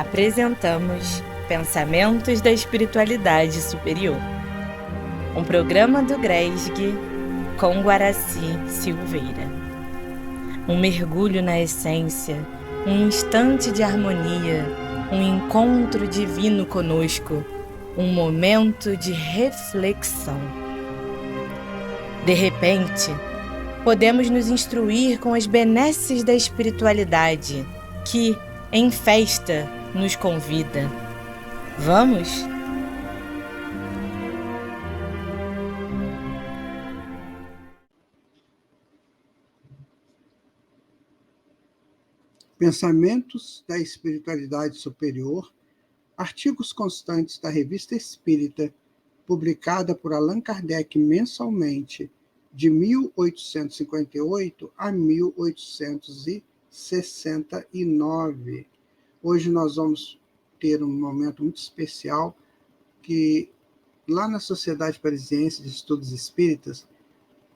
Apresentamos Pensamentos da Espiritualidade Superior, um programa do GRESG com Guaraci Silveira. Um mergulho na essência, um instante de harmonia, um encontro divino conosco, um momento de reflexão. De repente, podemos nos instruir com as benesses da espiritualidade que, em festa, nos convida. Vamos? Pensamentos da Espiritualidade Superior, artigos constantes da Revista Espírita, publicada por Allan Kardec mensalmente, de 1858 a 1869. Hoje nós vamos ter um momento muito especial que, lá na Sociedade Parisiense de Estudos Espíritas,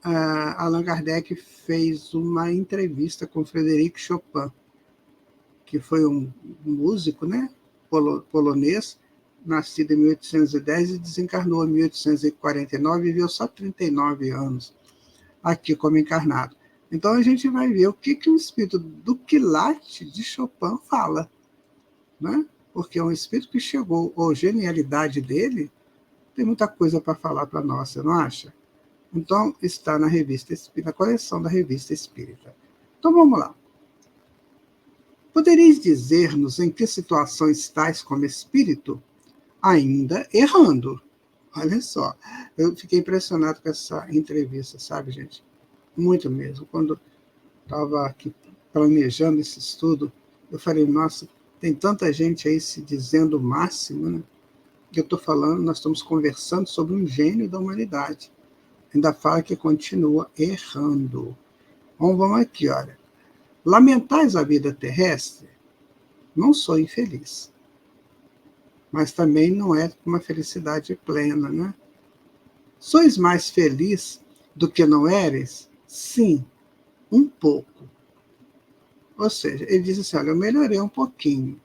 Allan Kardec fez uma entrevista com Frédéric Chopin, que foi um músico, né, polonês, nascido em 1810 e desencarnou em 1849 e viveu só 39 anos aqui como encarnado. Então a gente vai ver o que o espírito do quilate de Chopin fala, né? Porque é um espírito que chegou, a genialidade dele, tem muita coisa para falar para nós, você não acha? Então está na Revista Espírita, na coleção da Revista Espírita. Então vamos lá. Podereis dizer-nos em que situação estáis como espírito? Ainda errando. Olha só, eu fiquei impressionado com essa entrevista, sabe, gente? Muito mesmo. Quando estava aqui planejando esse estudo, eu falei, nossa, tem tanta gente aí se dizendo o máximo, né? Que eu estou falando, nós estamos conversando sobre um gênio da humanidade. Ainda fala que continua errando. Então, vamos aqui, olha. Lamentais a vida terrestre? Não sou infeliz. Mas também não é uma felicidade plena, né? Sois mais feliz do que não eres? Sim, um pouco. Ou seja, ele diz assim, olha, eu melhorei um pouquinho,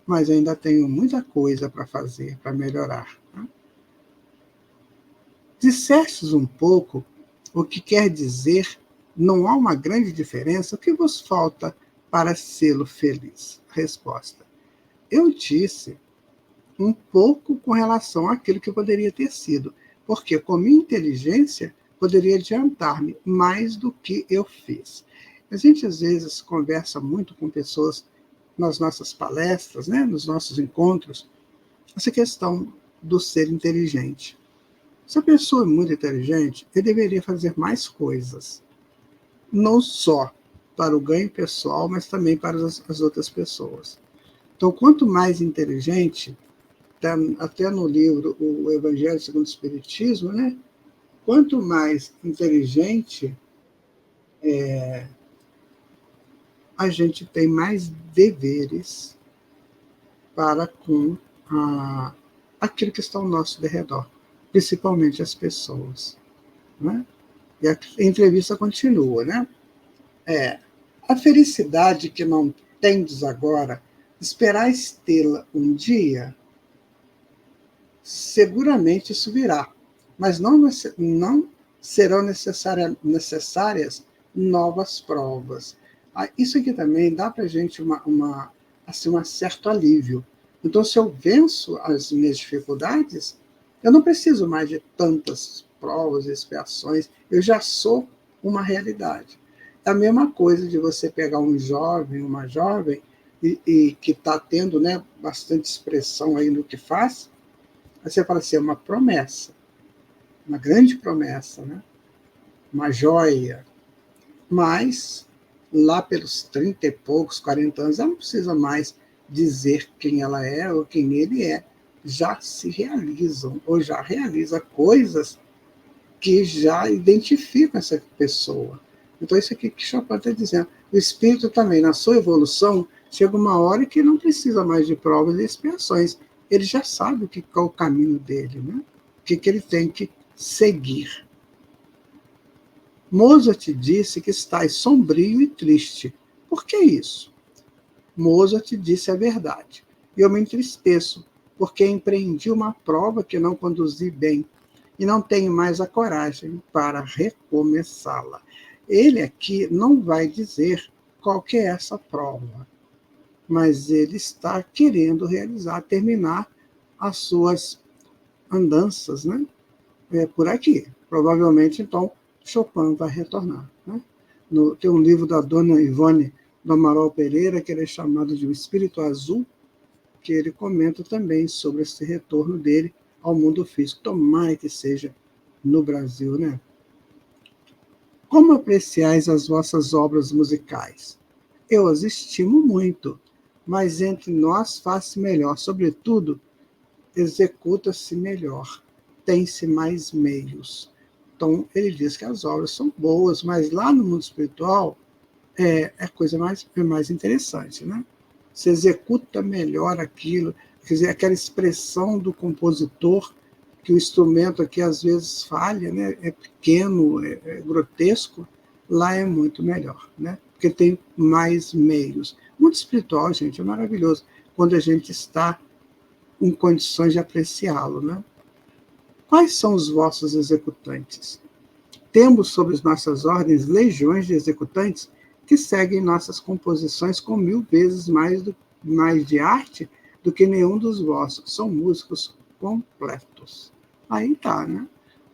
mas ainda tenho muita coisa para fazer, para melhorar. Né? Dissestes um pouco, o que quer dizer, não há uma grande diferença, o que vos falta para sê-lo feliz? Resposta, eu disse um pouco com relação àquilo que poderia ter sido, porque com minha inteligência poderia adiantar-me mais do que eu fiz. A gente, às vezes, conversa muito com pessoas nas nossas palestras, né, nos nossos encontros, essa questão do ser inteligente. Se a pessoa é muito inteligente, ele deveria fazer mais coisas, não só para o ganho pessoal, mas também para as outras pessoas. Então, quanto mais inteligente, até no livro O Evangelho segundo o Espiritismo, né? Quanto mais inteligente a gente tem mais deveres para com aquilo que está ao nosso derredor, principalmente as pessoas. Né? E a entrevista continua, né? A felicidade que não tendes agora, esperais tê-la um dia? Seguramente isso virá, mas não serão necessárias novas provas. Isso aqui também dá para a gente assim, um certo alívio. Então, se eu venço as minhas dificuldades, eu não preciso mais de tantas provas e expiações, eu já sou uma realidade. É a mesma coisa de você pegar um jovem, uma jovem, e que está tendo, né, bastante expressão aí no que faz. Aí você fala assim, é uma promessa, uma grande promessa, né? Uma joia. Mas, lá pelos 30 e poucos, 40 anos, ela não precisa mais dizer quem ela é ou quem ele é. Já se realizam, ou já realiza coisas que já identificam essa pessoa. Então, isso aqui que Chopin está dizendo. O espírito também, na sua evolução, chega uma hora que não precisa mais de provas e expiações. Ele já sabe qual é o caminho dele, né? O que ele tem que seguir. Mozart disse que estás sombrio e triste. Por que isso? Mozart disse a verdade. e eu me entristeço, porque empreendi uma prova que não conduzi bem, e não tenho mais a coragem para recomeçá-la. Ele aqui não vai dizer qual que é essa prova, mas ele está querendo realizar, terminar as suas andanças, né? Por aqui. Provavelmente, então, Chopin vai retornar. Né? Tem um livro da dona Ivone do Amaral Pereira, que ele é chamado de O Espírito Azul, que ele comenta também sobre esse retorno dele ao mundo físico. Tomara que seja no Brasil, né? Como apreciais as vossas obras musicais? Eu as estimo muito, mas entre nós faz-se melhor, sobretudo, executa-se melhor, tem-se mais meios. Então, ele diz que as obras são boas, mas lá no mundo espiritual é coisa mais interessante, né? Se executa melhor aquilo, quer dizer, aquela expressão do compositor, que o instrumento aqui às vezes falha, né? É pequeno, é grotesco, lá é muito melhor, né? Porque tem mais meios. O mundo espiritual, gente, é maravilhoso, quando a gente está em condições de apreciá-lo, né? Quais são os vossos executantes? Temos sob nossas ordens legiões de executantes que seguem nossas composições com 1000 vezes mais de arte do que nenhum dos vossos. São músicos completos. Aí tá, né?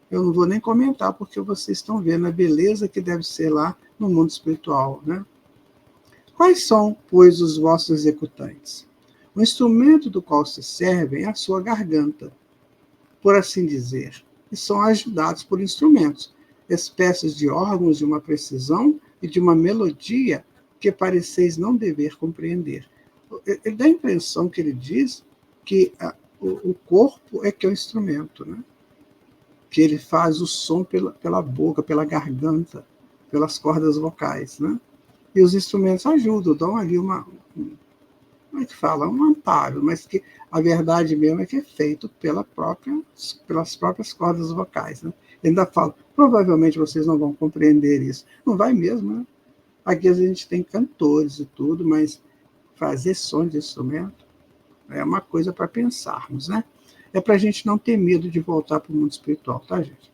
Eu não vou nem comentar, porque vocês estão vendo a beleza que deve ser lá no mundo espiritual, né? Quais são, pois, os vossos executantes? O instrumento do qual se servem é a sua garganta, por assim dizer, e são ajudados por instrumentos, espécies de órgãos de uma precisão e de uma melodia que pareceis não dever compreender. Ele dá a impressão que ele diz que o corpo é que é o instrumento, né? Que ele faz o som pela boca, pela garganta, pelas cordas vocais, né? E os instrumentos ajudam, dão ali como é que fala? Um amparo, mas que a verdade mesmo é que é feito pelas próprias cordas vocais, né? Ele ainda fala, provavelmente vocês não vão compreender isso. Não vai mesmo, né? Aqui a gente tem cantores e tudo, mas fazer som de instrumento é uma coisa para pensarmos, né? É para a gente não ter medo de voltar para o mundo espiritual, tá, gente?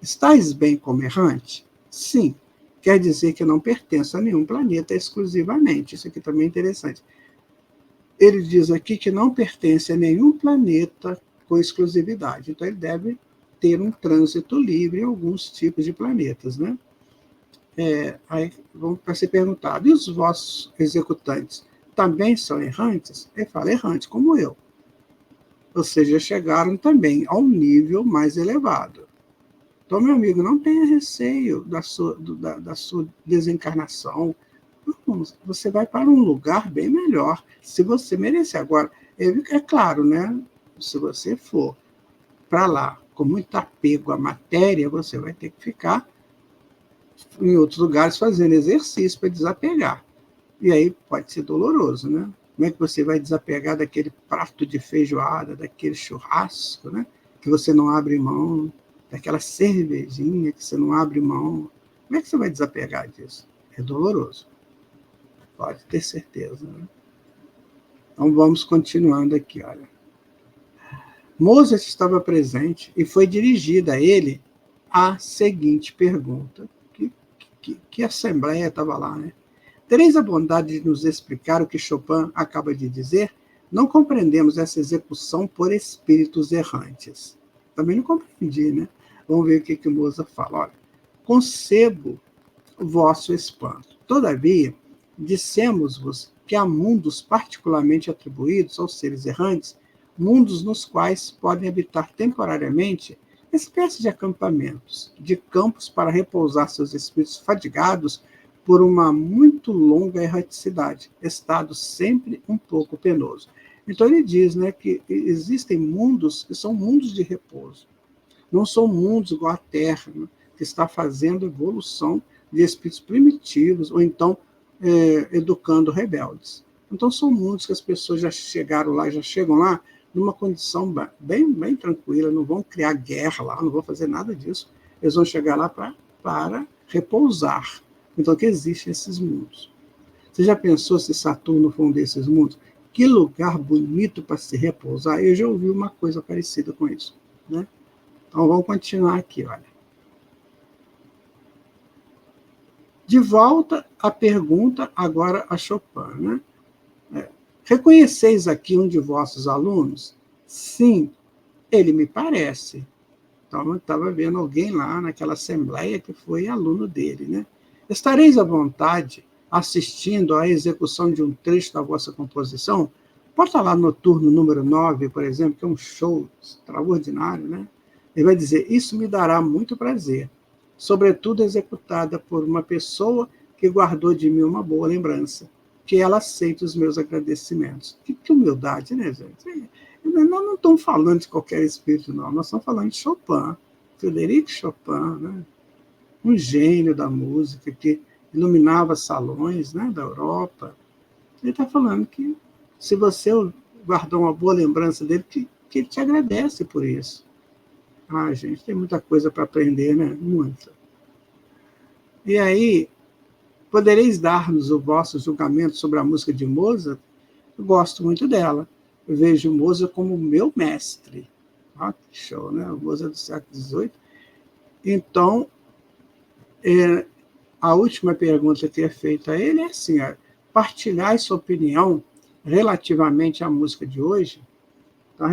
Estais bem como errante? Sim. Quer dizer que não pertence a nenhum planeta exclusivamente. Isso aqui também é interessante. Ele diz aqui que não pertence a nenhum planeta com exclusividade. Então, ele deve ter um trânsito livre em alguns tipos de planetas, né? Aí vamos para ser perguntado, e os vossos executantes também são errantes? Ele fala, errantes, como eu. Ou seja, chegaram também a um nível mais elevado. Então, meu amigo, não tenha receio da sua desencarnação. Você vai para um lugar bem melhor, se você merecer. Agora, é claro, né? Se você for para lá com muito apego à matéria, você vai ter que ficar em outros lugares fazendo exercício para desapegar. E aí pode ser doloroso, né? Como é que você vai desapegar daquele prato de feijoada, daquele churrasco, né? Que você não abre mão, daquela cervejinha que você não abre mão. Como é que você vai desapegar disso? É doloroso. Pode ter certeza, né? Então vamos continuando aqui, olha. Mozart estava presente e foi dirigida a ele a seguinte pergunta. Que assembleia estava lá, né? Tereis a bondade de nos explicar o que Chopin acaba de dizer? Não compreendemos essa execução por espíritos errantes. Também não compreendi, né? Vamos ver o que Mozart fala. Olha, concebo o vosso espanto. Todavia, dissemos-vos que há mundos particularmente atribuídos aos seres errantes, mundos nos quais podem habitar temporariamente espécies de acampamentos, de campos para repousar seus espíritos fadigados por uma muito longa erraticidade, estado sempre um pouco penoso. Então ele diz, né, que existem mundos que são mundos de repouso. Não são mundos igual a Terra, né, que está fazendo evolução de espíritos primitivos, ou então educando rebeldes. Então são mundos que as pessoas já chegaram lá, já chegam lá numa condição bem tranquila, não vão criar guerra lá, não vão fazer nada disso. Eles vão chegar lá para repousar. Então, que existem esses mundos. Você já pensou se Saturno for um desses mundos? Que lugar bonito para se repousar. Eu já ouvi uma coisa parecida com isso, né? Então, vamos continuar aqui, olha. De volta à pergunta agora a Chopin, né? Reconheceis aqui um de vossos alunos? Sim, ele me parece. Então, eu estava vendo alguém lá naquela assembleia que foi aluno dele, né? Estareis à vontade assistindo à execução de um trecho da vossa composição? Bota lá Noturno número 9, por exemplo, que é um show extraordinário, né? Ele vai dizer, isso me dará muito prazer, sobretudo executada por uma pessoa que guardou de mim uma boa lembrança, que ela aceite os meus agradecimentos. Que humildade, né, gente? Nós não estamos falando de qualquer espírito, não. Nós estamos falando de Chopin, Frederic Chopin, né? Um gênio da música que iluminava salões, né, da Europa. Ele está falando que se você guardou uma boa lembrança dele, que ele te agradece por isso. Ah, gente, tem muita coisa para aprender, né? Muita. E aí, podereis dar-nos o vosso julgamento sobre a música de Mozart? Eu gosto muito dela. Eu vejo Mozart como meu mestre. Ah, que show, né? O Mozart do século XVIII. Então, a última pergunta que é feita a ele é assim, partilhar sua opinião relativamente à música de hoje? Então,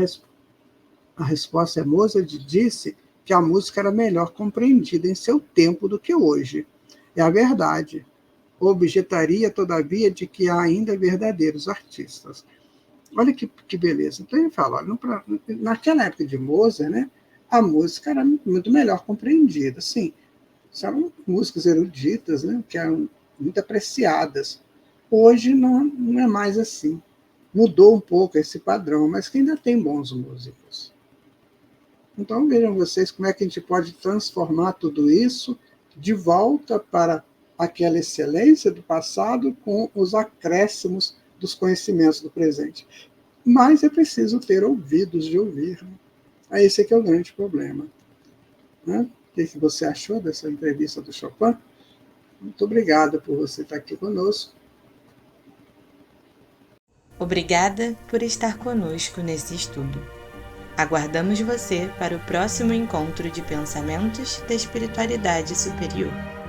a resposta é, Mozart disse que a música era melhor compreendida em seu tempo do que hoje. É a verdade. Objetaria, todavia, de que há ainda verdadeiros artistas. Olha que beleza. Então ele fala, olha, naquela época de Mozart, né, a música era muito melhor compreendida. Sim, são músicas eruditas, né, que eram muito apreciadas. Hoje não é mais assim. Mudou um pouco esse padrão, mas que ainda tem bons músicos. Então vejam vocês como é que a gente pode transformar tudo isso de volta para aquela excelência do passado com os acréscimos dos conhecimentos do presente. Mas é preciso ter ouvidos de ouvir. Né? Esse aqui é o grande problema. Né? O que você achou dessa entrevista do Chopin? Muito obrigada por você estar aqui conosco. Obrigada por estar conosco nesse estudo. Aguardamos você para o próximo encontro de pensamentos da espiritualidade superior.